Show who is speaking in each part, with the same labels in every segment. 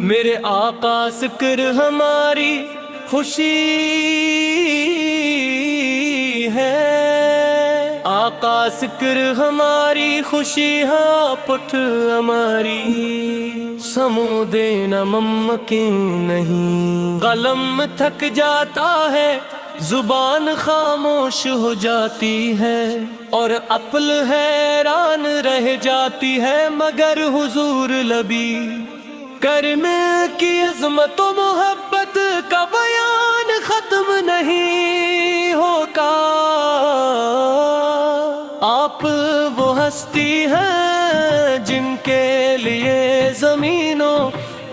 Speaker 1: میرے آقا ذکر ہماری خوشی ہے، آقا ذکر ہماری خوشی ہے، پٹھ ہماری سمود نہ ممکن نہیں، قلم تھک جاتا ہے، زبان خاموش ہو جاتی ہے، اور عقل حیران رہ جاتی ہے، مگر حضور لبی کرم کی عظمت و محبت کا بیان ختم نہیں ہوگا۔ آپ وہ ہستی ہیں جن کے لیے زمین و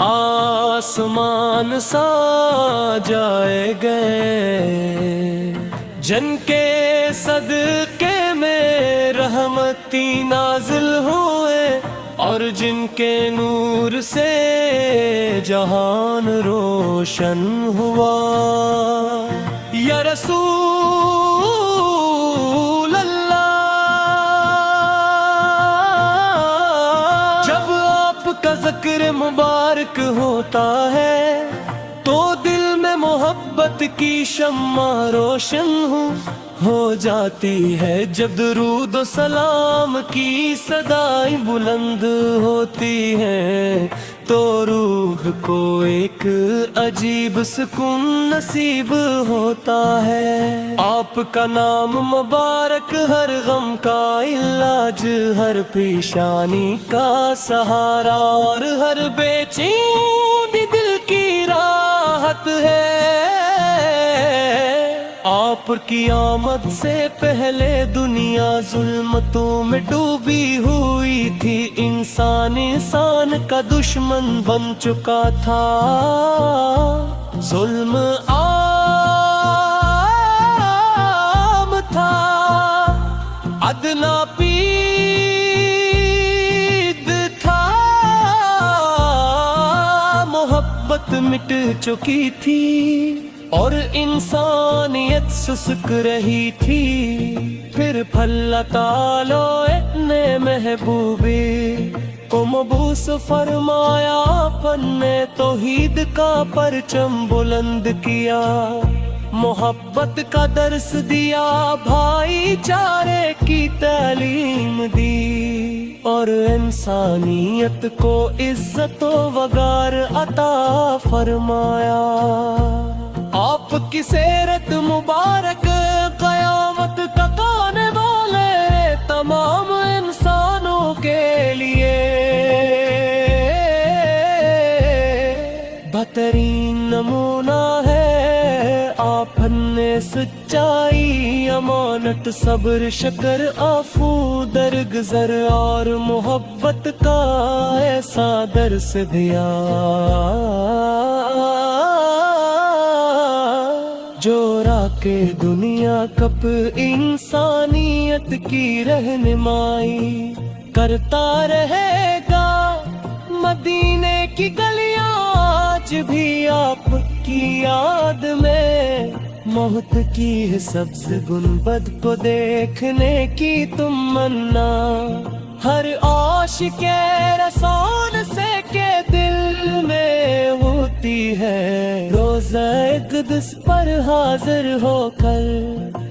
Speaker 1: آسمان سجائے گئے، جن کے صدقے میں رحمتی نازل ہوئے، اور جن کے نور سے جہان روشن ہوا۔ یا رسول اللہ، جب آپ کا ذکر مبارک ہوتا ہے تو دل میں محبت کی شمع روشن ہو جاتی ہے، جب درود و سلام کی صدائیں بلند ہوتی ہیں تو روح کو ایک عجیب سکون نصیب ہوتا ہے۔ آپ کا نام مبارک ہر غم کا علاج، ہر پیشانی کا سہارا، اور ہر بے چینی دل کی راحت ہے۔ آپ کی آمد سے پہلے دنیا ظلمتوں میں ڈوبی ہوئی تھی، انسان کا دشمن بن چکا تھا، ظلم عام تھا، ادنا پید تھا، محبت مٹ چکی تھی، اور انسانیت سسک رہی تھی۔ پھر اللہ تعالیٰ نے محبوبی کو مبعوث فرمایا، اپنے توحید کا پرچم بلند کیا، محبت کا درس دیا، بھائی چارے کی تعلیم دی، اور انسانیت کو عزت و وقار عطا فرمایا۔ آپ کی سیرت مبارک قیامت تک آنے والے تمام انسانوں کے لیے بہترین نمونہ ہے۔ آپ نے سچائی، امانت، صبر، شکر، عفو، درگزر اور محبت کا ایسا درس دیا جو راکے دنیا کپ انسانیت کی رہنمائی کرتا رہے گا۔ مدینے کی گلیاں آج بھی آپ کی یاد میں، موت کی سبز گنبد کو دیکھنے کی تمنا، ہر عاشق رسول سے کے دل میں ہوتی ہے، روزہ قدس پر حاضر ہو کر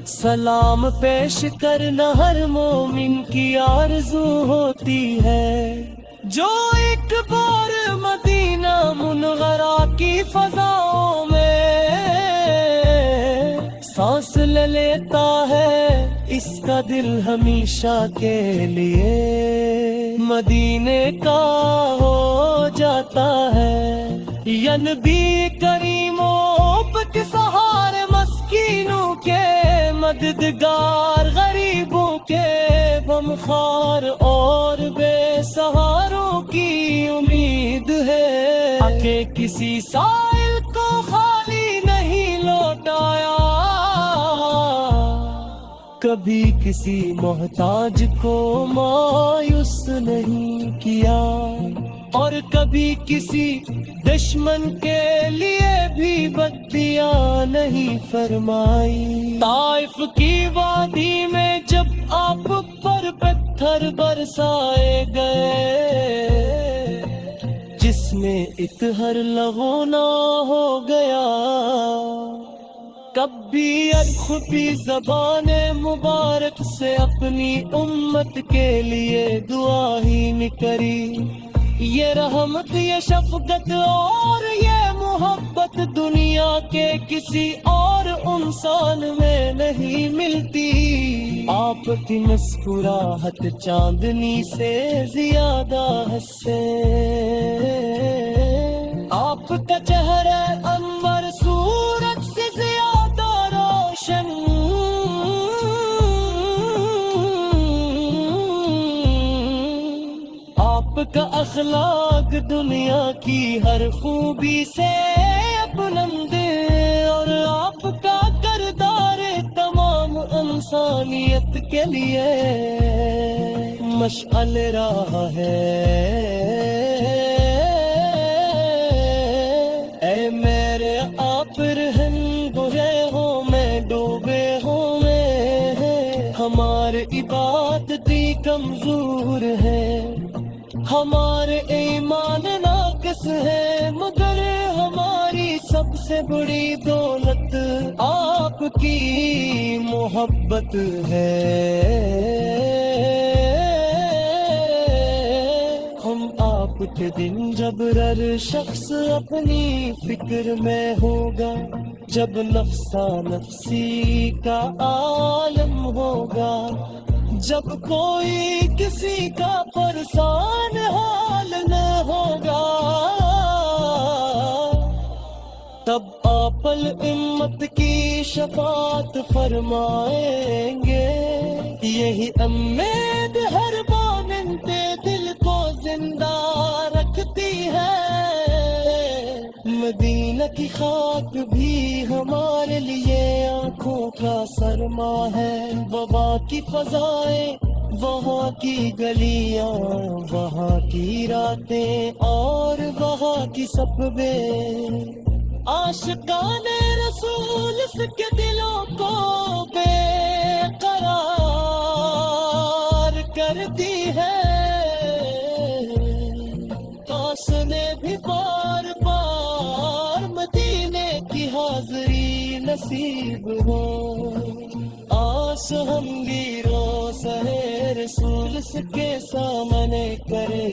Speaker 1: سلام پیش کرنا ہر مومن کی آرزو ہوتی ہے۔ جو ایک بار مدینہ منورہ کی فضاؤں میں سانس لے لیتا ہے، اس کا دل ہمیشہ کے لیے مدینے کا ہو جاتا ہے۔ یا نبی کریم کے سہارے مسکینوں کے مددگار، غریبوں کے غمخوار اور بے سہاروں کی امید ہے کہ کسی سائل کو خالی نہیں لوٹایا، کبھی کسی محتاج کو مایوس نہیں کیا، اور کبھی کسی دشمن کے لیے بھی بدیاں نہیں فرمائی۔ طائف کی وادی میں جب آپ پر پتھر برسائے گئے، جس میں اطہر لغونا ہو گیا، کب بھی الخفی زبان مبارک سے اپنی امت کے لیے دعا ہی نکری۔ یہ رحمت، یہ شفقت اور یہ محبت دنیا کے کسی اور انسان میں نہیں ملتی۔ آپ کی مسکراہٹ چاندنی سے زیادہ ہنسے، آپ کا چہرہ انور سورج سے زیادہ روشن، آپ کا اخلاق دنیا کی ہر خوبی سے بلند، اور آپ کا کردار تمام انسانیت کے لیے مشعل راہ ہے۔ اے میرے آپ رہن گئے ہو میں ڈوبے ہوں میں، ہمارے عبادتی کمزور ہے، ہمارے ایمان ناقص ہے، مگر ہماری سب سے بڑی دولت آپ کی محبت ہے۔ ہم آپ کے دن جب ہر شخص اپنی فکر میں ہوگا، جب نفسا نفسی کا عالم ہوگا، جب کوئی کسی کا پریشان حال نہ ہوگا، تب آپ الامت کی شفاعت فرمائیں گے۔ یہی امید ہر بانند دل کو زندہ رکھتی ہے، مدینہ کی خاک بھی ہمارے لیے آنکھوں کا سرما ہے، وبا کی فضائیں، وہاں کی گلیاں، وہاں کی راتیں اور وہاں کی صحبے، عاشقان رسول اس کے دلوں کو بے قرار کرتی ہے۔ کاش نے بھی بار بار مدینے کی حاضری نصیب ہو، آس ہم گیرو سہے رسول اس کے سامنے کرے،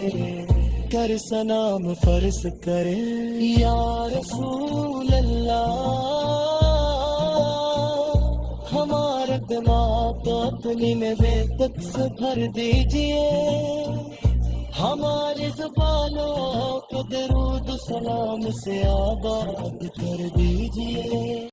Speaker 1: کر سلام فرض کرے۔ یا رسول اللہ ہمارا دماغ تو اپنی محبت سے بھر دیجئے، ہماری زبانوں کو درود و سلام سے آباد کر دیجئے۔